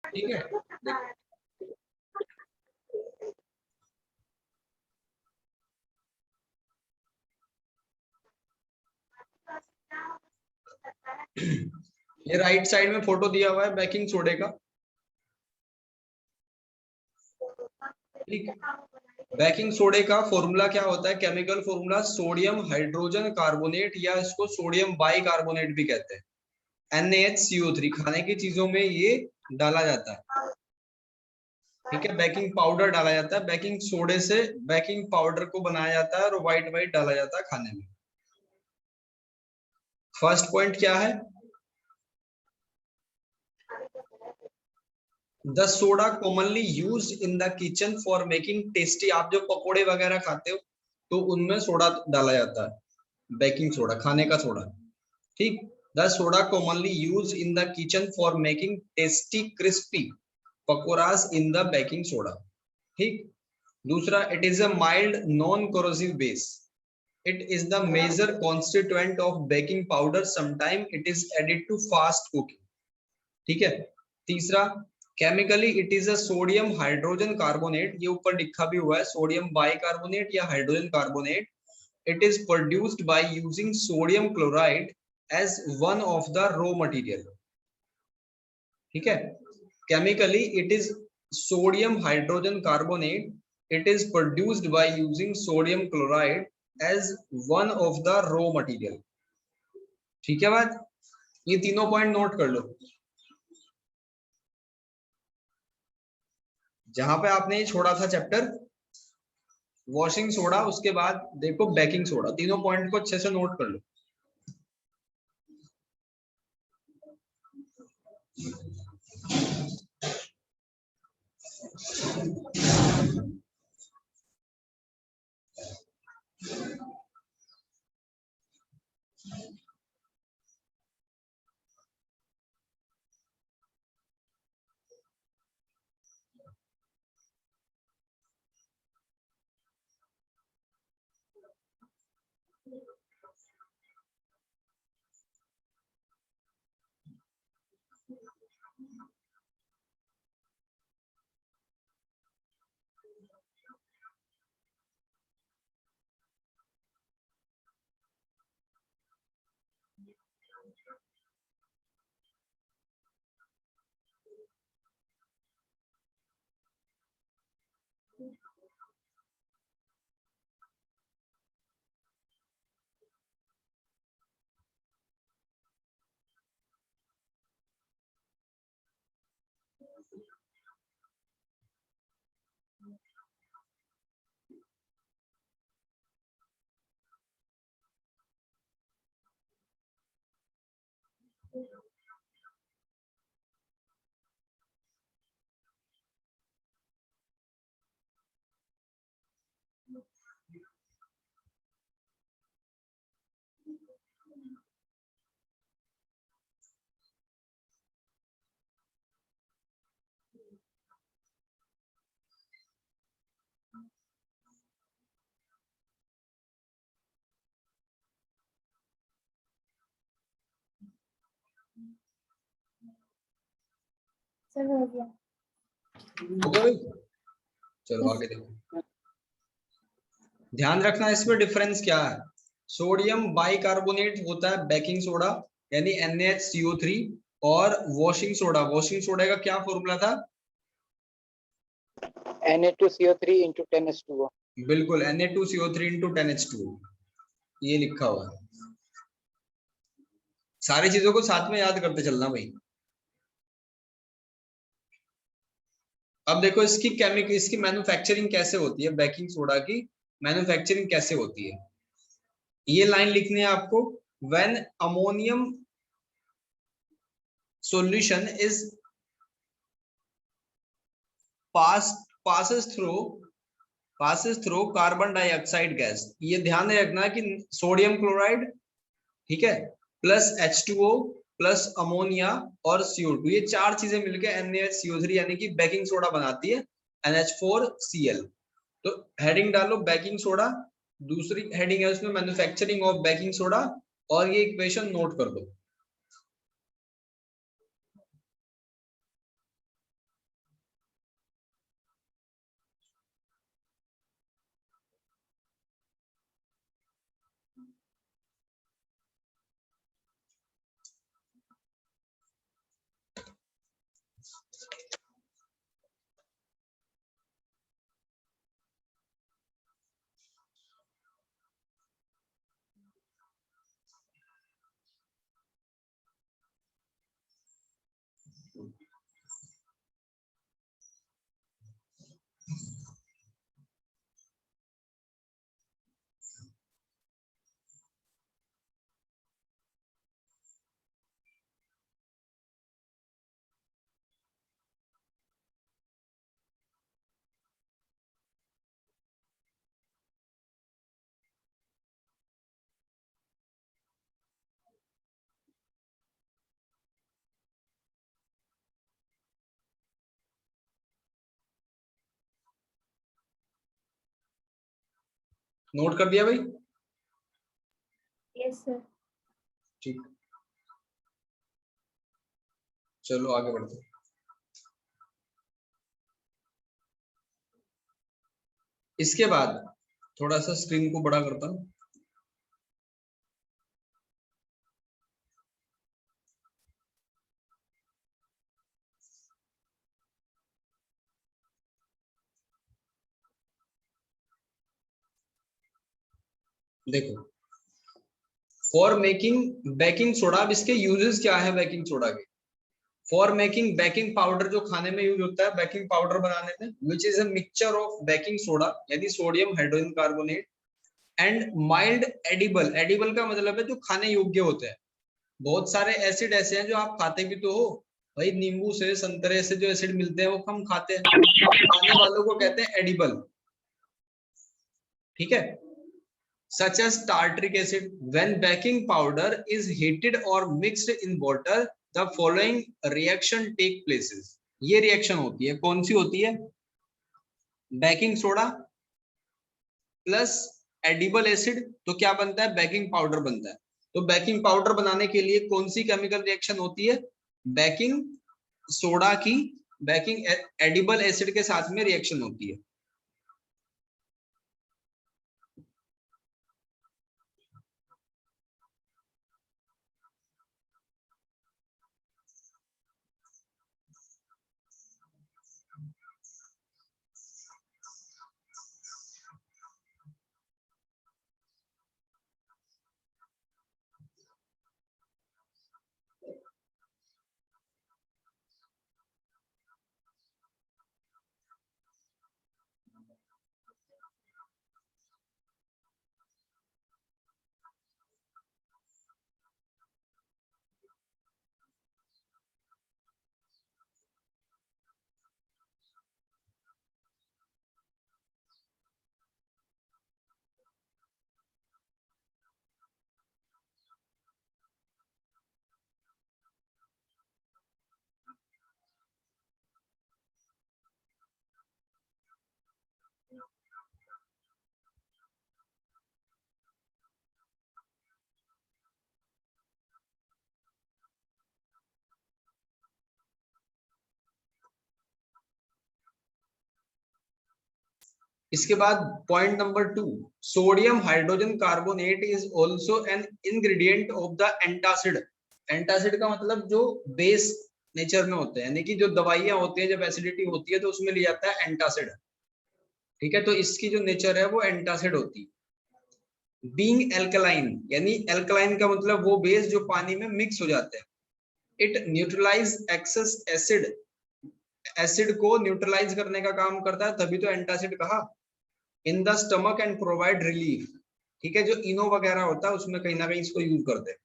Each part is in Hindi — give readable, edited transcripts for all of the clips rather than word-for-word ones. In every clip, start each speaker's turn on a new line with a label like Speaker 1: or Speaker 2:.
Speaker 1: ठीक है, देखो ये राइट साइड में फोटो दिया हुआ है बेकिंग सोडे का। ठीक, बेकिंग सोडे का फॉर्मूला क्या होता है? Chemical formula sodium hydrogen carbonate, या इसको सोडियम बाई कार्बोनेट भी कहते हैं। NaHCO3 खाने की चीजों में ये डाला जाता है। ठीक है, बेकिंग पाउडर डाला जाता है, बेकिंग सोडे से बेकिंग पाउडर को बनाया जाता है और व्हाइट व्हाइट डाला जाता है खाने में। फर्स्ट पॉइंट क्या है? The soda commonly use in the kitchen for making tasty. आप जो पकोड़े वगैरह खाते हो तो उनमें सोडा डाला जाता है, बेकिंग सोडा, खाने का सोडा। ठीक, the soda commonly use in the kitchen for making tasty crispy pakoras in the baking soda. ठीक, दूसरा, it is a mild non corrosive base. It is the major constituent of baking powder. Sometimes it is added to fast cooking. ठीक है, तीसरा, chemically it is a sodium hydrogen carbonate. ये ऊपर लिखा भी हुआ है सोडियम बाइकार्बोनेट या hydrogen carbonate. It is produced by using sodium chloride as one of the raw material. ठीक है, chemically it is sodium hydrogen carbonate. It is produced by using sodium chloride as one of the raw material. ठीक है बात, ये तीनों पॉइंट नोट कर लो। जहां पे आपने ये छोड़ा था चैप्टर वॉशिंग सोडा, उसके बाद देखो बेकिंग सोडा, तीनों पॉइंट को अच्छे से नोट कर लो।
Speaker 2: हो गया
Speaker 1: भाई, चलो आगे देखो। ध्यान रखना इसमें डिफरेंस क्या है। सोडियम बाइकार्बोनेट होता है बेकिंग सोडा यानी NaHCO3, और वॉशिंग सोडा, वॉशिंग सोडा का क्या फॉर्मूला था?
Speaker 3: Na2CO3 into 10H2O।
Speaker 1: बिल्कुल, Na2CO3 into 10H2O, ये लिखा हुआ है। सारी चीजों को साथ में याद करते चलना भाई। अब देखो इसकी केमिकल, इसकी मैन्युफैक्चरिंग कैसे होती है, बेकिंग सोडा की मैन्युफैक्चरिंग कैसे होती है, ये लाइन लिखनी है आपको। When ammonium solution is passes through carbon dioxide gas. ये ध्यान रखना कि सोडियम क्लोराइड, ठीक है, प्लस H2O प्लस अमोनिया और CO2, ये चार चीजें मिलकर NaCO3 यानी कि बेकिंग सोडा बनाती है NH4Cl। तो हेडिंग डालो बेकिंग सोडा, दूसरी हेडिंग है उसमें मैन्युफैक्चरिंग ऑफ बेकिंग सोडा, और ये इक्वेशन नोट कर दो। नोट कर दिया भाई?
Speaker 2: Yes sir.
Speaker 1: ठीक, चलो आगे बढ़ते हैं। इसके बाद थोड़ा सा स्क्रीन को बड़ा करता हूं। देखो, फॉर मेकिंग बेकिंग सोडा, अब इसके यूजेस क्या है बेकिंग सोडा के? फॉर मेकिंग बेकिंग पाउडर, जो खाने में यूज होता है बेकिंग पाउडर बनाने में, which is a mixture of baking soda यानी sodium hydrogen carbonate and mild edible. Edible का मतलब है जो खाने योग्य होते हैं। बहुत सारे एसिड ऐसे हैं जो आप खाते भी तो हो भाई, नींबू से संतरे से जो एसिड मिलते हैं वो हम खाते हैं, खाने वालों को कहते हैं एडिबल। ठीक है, such as tartaric acid. When baking powder is heated or mixed in water, the following reaction take places. ये रिएक्शन होती है, कौन सी होती है? Baking soda plus edible acid, तो क्या बनता है? बेकिंग पाउडर बनता है। तो बेकिंग पाउडर बनाने के लिए कौन सी केमिकल रिएक्शन होती है? बेकिंग सोडा की बेकिंग एडिबल एसिड के साथ में रिएक्शन होती है। इसके बाद point number 2, sodium hydrogen carbonate is also an ingredient of the antacid. Antacid का मतलब जो बेस नेचर में होते हैं, यानी कि जो दवाइयां होती हैं जब एसिडिटी होती है तो उसमें लिया जाता है एंटासिड। ठीक है, तो इसकी जो नेचर है वो एंटासिड होती है। बीइंग एल्कलाइन, यानी एल्कलाइन का मतलब वो बेस जो पानी में मिक्स हो जाते हैं। It neutralize excess acid, acid को न्यूट्रलाइज करने का काम करता है, तभी तो एंटासिड कहा। In the stomach and provide relief. ठीक है, जो इनो वगैरह होता है उसमें कहीं ना कहीं इसको यूज करते हैं।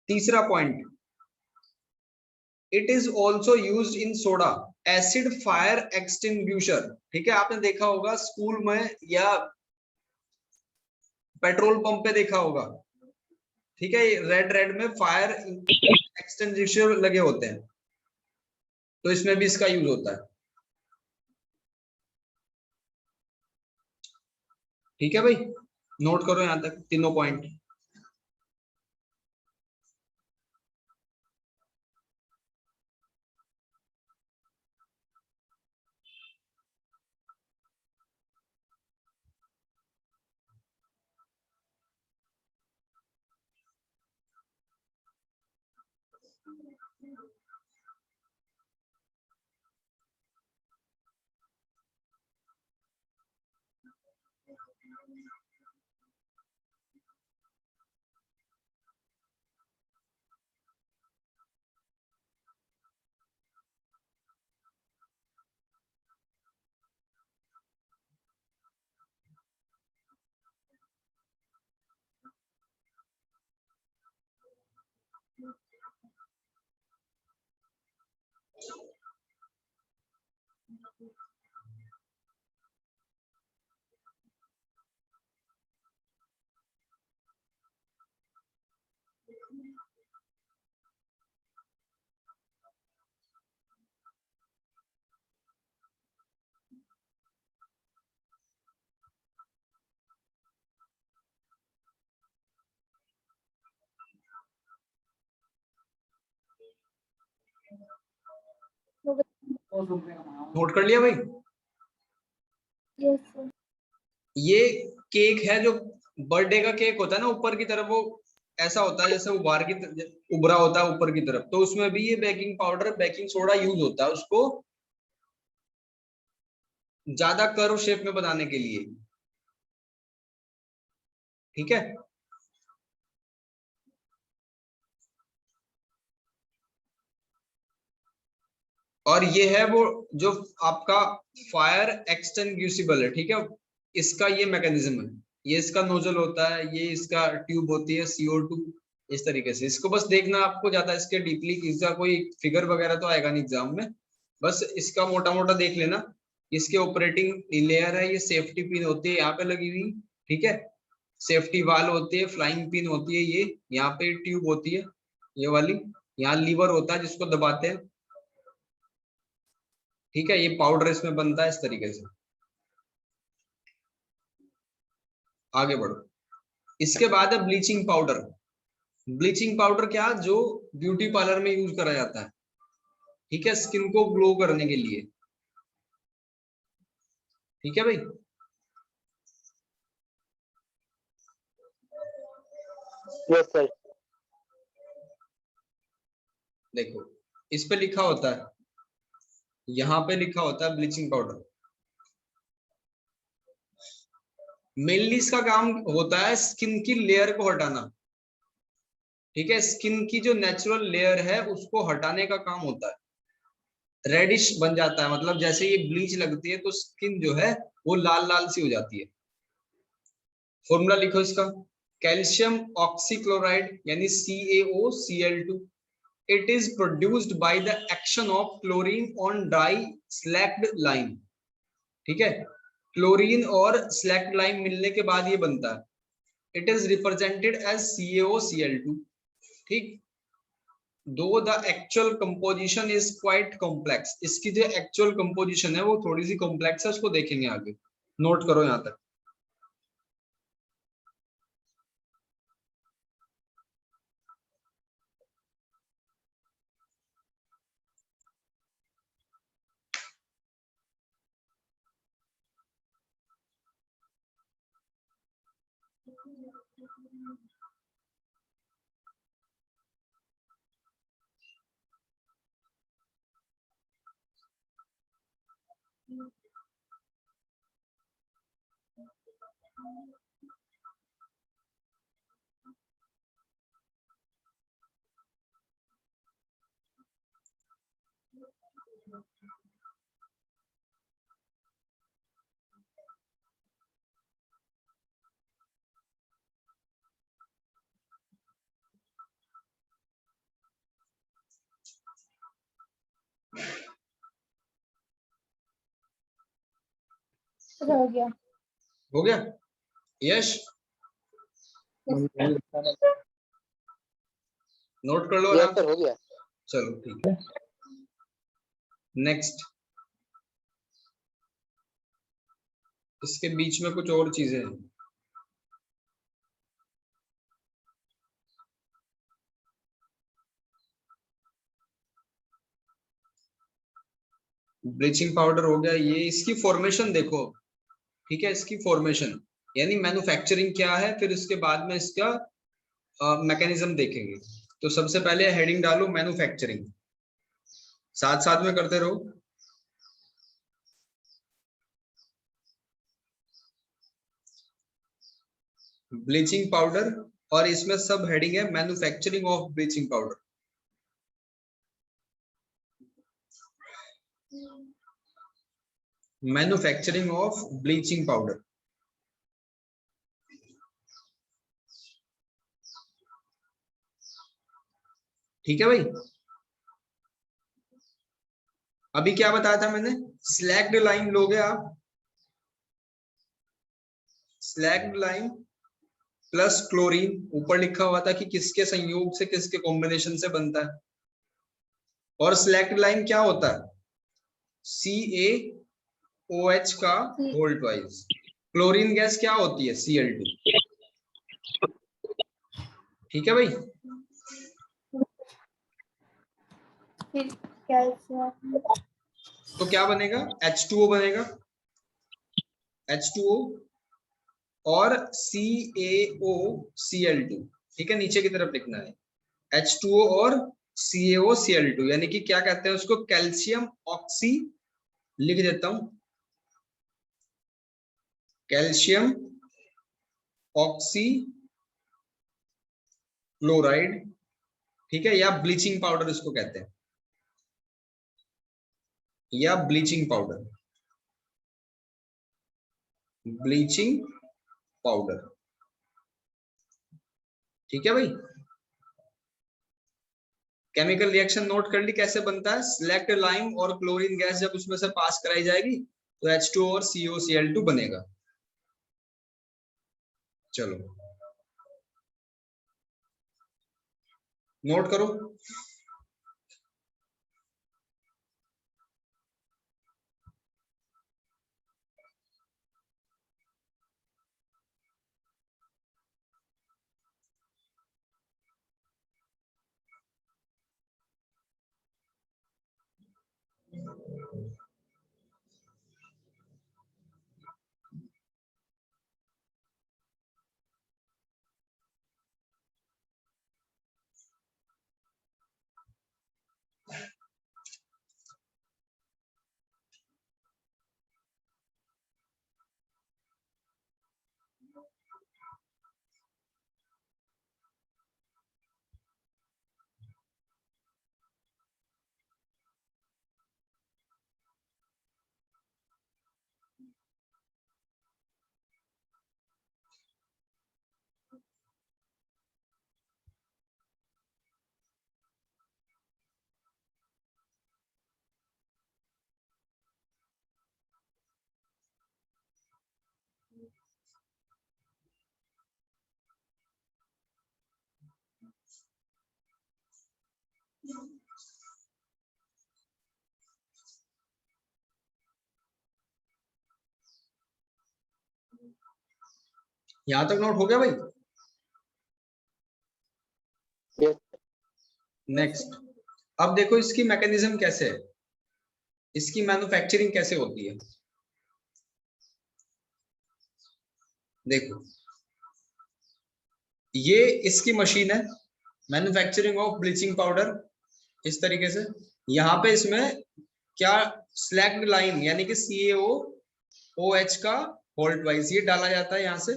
Speaker 1: तीसरा point, it is also use in soda acid fire extinguisher. ठीक है, आपने देखा होगा स्कूल में या पेट्रोल पंप पे देखा होगा। ठीक है, रेड रेड में फायर एक्सटिंग्विशर लगे होते हैं, तो इसमें भी इसका यूज होता है। ठीक है भाई, नोट करो यहां तक तीनों पॉइंट। नोट कर लिया भाई?
Speaker 2: Yes sir.
Speaker 1: ये केक है, जो बर्थडे का केक होता है ना, ऊपर की तरफ वो ऐसा होता है जैसे वो बाहर की उभरा होता है ऊपर की तरफ, तो उसमें भी ये baking powder, baking soda use होता है उसको ज्यादा कर्व शेप में बनाने के लिए। ठीक है, और ये है वो जो आपका फायर एक्सटिंग्विशिबल है। ठीक है, इसका ये मैकेनिज्म है, ये इसका नोजल होता है, ये इसका ट्यूब होती है CO2, इस तरीके से। इसको बस देखना आपको, ज्यादा इसके डीपली इसका कोई फिगर वगैरह तो आएगा नहीं एग्जाम में, बस इसका मोटा मोटा देख लेना। इसके ऑपरेटिंग लेयर है, ये सेफ्टी पिन होती है यहाँ पे लगी हुई। ठीक है, सेफ्टी वाल होती है, फ्लाइंग पिन होती है, ये यहाँ पे ट्यूब होती है ये वाली, यहाँ लीवर होता है जिसको दबाते हैं। ठीक है, ये पाउडर इसमें बनता है इस तरीके से। आगे बढ़ो, इसके बाद है ब्लीचिंग पाउडर। ब्लीचिंग पाउडर क्या, जो ब्यूटी पार्लर में यूज करा जाता है। ठीक है, स्किन को ग्लो करने के लिए। ठीक है भाई,
Speaker 3: Yes, sir.
Speaker 1: देखो इस पे लिखा होता है, यहाँ पे लिखा होता है ब्लीचिंग पाउडर। मेनली इसका काम होता है स्किन की लेयर को हटाना। ठीक है, स्किन की जो नेचुरल लेयर है उसको हटाने का काम होता है। रेडिश बन जाता है, मतलब जैसे ये ब्लीच लगती है तो स्किन जो है वो लाल लाल सी हो जाती है। फॉर्मूला लिखो इसका, कैल्शियम ऑक्सीक्लोराइड यानी CaOCl2। It is produced by the action of chlorine on dry slaked lime. ठीक है, क्लोरीन और स्लैक्ड लाइम मिलने के बाद ये बनता है। It is represented as CaOCl2। ठीक, though the actual composition is quite complex. इसकी जो एक्चुअल कंपोजिशन है वो थोड़ी सी कॉम्प्लेक्स है, उसको देखेंगे आगे। नोट करो यहां तक।
Speaker 2: हो गया।
Speaker 1: हो गया यश? नोट कर लो
Speaker 3: Yes,
Speaker 1: आराम
Speaker 3: sir.
Speaker 1: से।
Speaker 3: हो गया.
Speaker 1: चलो ठीक है, नेक्स्ट। इसके बीच में कुछ और चीजें हैं। ब्लीचिंग पाउडर हो गया, ये इसकी फॉर्मेशन देखो। ठीक है, इसकी फॉर्मेशन यानी मैन्युफैक्चरिंग क्या है, फिर इसके बाद में इसका मैकेनिज्म देखेंगे। तो सबसे पहले हेडिंग डालो मैन्युफैक्चरिंग, साथ साथ में करते रहो। ब्लीचिंग पाउडर, और इसमें सब हेडिंग है manufacturing of bleaching powder. Manufacturing of bleaching powder. ठीक है भाई। अभी क्या बताया था मैंने, स्लैक्ड लाइम लोगे आप, स्लैक्ड लाइम प्लस क्लोरीन, ऊपर लिखा हुआ था कि किसके संयोग से, किसके कॉम्बिनेशन से बनता है। और स्लैक्ड लाइम क्या होता है, CaOH का होल ट्वाइस। क्लोरीन गैस क्या होती है, Cl2। ठीक है भाई।
Speaker 2: फिर कैल्शियम
Speaker 1: तो क्या बनेगा, H2O बनेगा, H2O और CaOCl2। ठीक है, नीचे की तरफ लिखना है H2O और CaOCl2, यानी कि क्या कहते हैं उसको, कैल्शियम ऑक्सी, लिख देता हूं कैल्शियम ऑक्सी क्लोराइड। ठीक है, या ब्लीचिंग पाउडर इसको कहते हैं, या ब्लीचिंग पाउडर, ब्लीचिंग पाउडर। ठीक है भाई। केमिकल रिएक्शन नोट कर ली कैसे बनता है, सिलेक्ट लाइम और क्लोरीन गैस जब उसमें से पास कराई जाएगी तो H2O और COCl2 बनेगा। चलो नोट करो। यहां तक नोट हो गया भाई।
Speaker 3: Yes.
Speaker 1: नेक्स्ट, अब देखो इसकी मैकेनिज्म कैसे है, इसकी मैन्युफैक्चरिंग कैसे होती है। देखो ये इसकी मशीन है, मैन्युफैक्चरिंग ऑफ ब्लीचिंग पाउडर, इस तरीके से। यहाँ पे इसमें क्या, स्लैक्ड लाइम यानी कि CaOH का होल्ट वाइज ये डाला जाता है यहाँ से।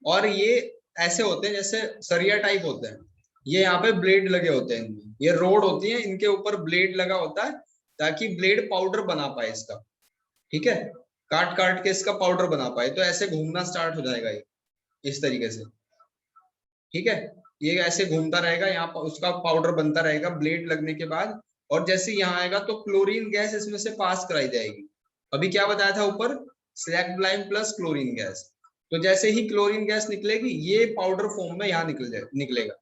Speaker 1: और ये ऐसे होते हैं जैसे सरिया टाइप होते हैं, ये यहाँ पे ब्लेड लगे होते हैं इनमें, ये रोड होती है, इनके ऊपर ब्लेड लगा होता है ताकि ब्लेड पाउडर बना पाए इसका। ठीक है, काट काट के इसका पाउडर बना पाए, तो ऐसे घूमना स्टार्ट हो जाएगा ये, इस तरीके से। ठीक है, ये ऐसे घूमता रहेगा, यहाँ पर उसका पाउडर बनता रहेगा ब्लेड लगने के बाद। और जैसे यहाँ आएगा तो क्लोरीन गैस इसमें से पास कराई जाएगी। अभी क्या बताया था ऊपर, slaked lime plus chlorine gas. तो जैसे ही क्लोरीन गैस निकलेगी ये पाउडर फॉर्म में यहाँ निकलेगा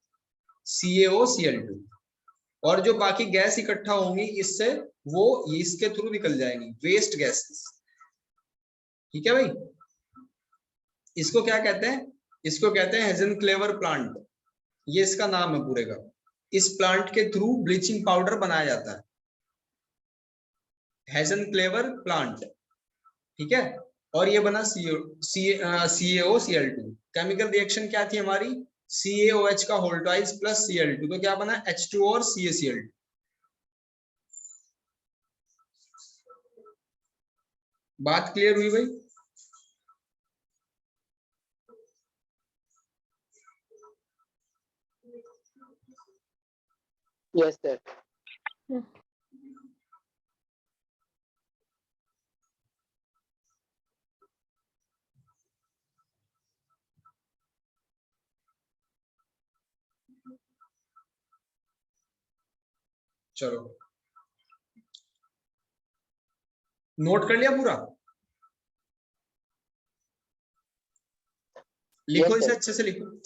Speaker 1: CaOCl2। और जो बाकी गैस इकट्ठा होंगी इससे, वो इसके थ्रू निकल जाएंगी, वेस्ट गैसेस। ठीक है भाई। इसको क्या कहते हैं, इसको कहते हैं हेजनक्लेवर प्लांट, ये इसका नाम है पूरे का। इस प्लांट के थ्रू ब्लीचिंग पाउडर बनाया जाता है, हेजनक्लेवर प्लांट। ठीक है, और ये बना CaOCl2। केमिकल रिएक्शन क्या थी हमारी, CaOH का होल ट्वाइस प्लस Cl2, तो क्या बना H2O और CaCl2। बात क्लियर हुई भाई।
Speaker 3: Yes, sir.
Speaker 1: चलो नोट कर लिया पूरा, लिखो
Speaker 3: Yes,
Speaker 1: इसे
Speaker 3: sir.
Speaker 1: अच्छे से लिखो।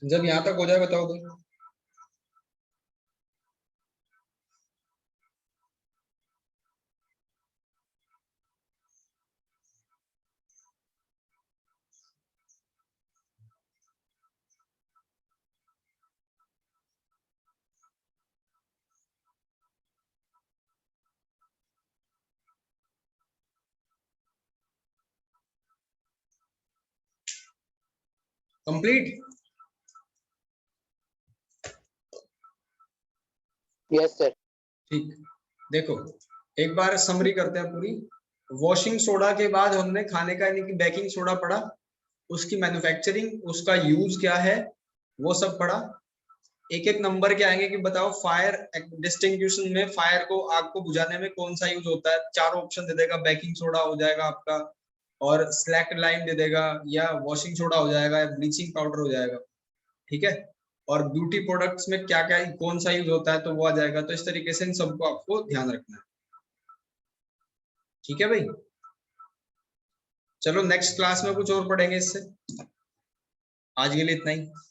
Speaker 1: जब यहाँ तक हो जाए बताओ तो। कंप्लीट।
Speaker 3: Yes, sir.
Speaker 1: ठीक, देखो एक बार समरी करते हैं पूरी। वॉशिंग सोडा के बाद हमने खाने का यानी कि बेकिंग सोडा पढ़ा, उसकी मैन्युफैक्चरिंग, उसका यूज क्या है, वो सब पढ़ा। एक एक नंबर के आएंगे कि बताओ फायर डिस्टिंग्विशन में फायर को, आग को बुझाने में कौन सा यूज होता है। चार ऑप्शन दे देगा, बेकिंग सोडा हो जाएगा आपका, और स्लैक लाइम दे देगा, या वॉशिंग सोडा हो जाएगा, या ब्लीचिंग पाउडर हो जाएगा। ठीक है, और ब्यूटी प्रोडक्ट्स में क्या क्या कौन सा यूज होता है तो वो आ जाएगा। तो इस तरीके से इन सबको आपको ध्यान रखना है। ठीक है भाई, चलो नेक्स्ट क्लास में कुछ और पढ़ेंगे इससे। आज के लिए इतना ही।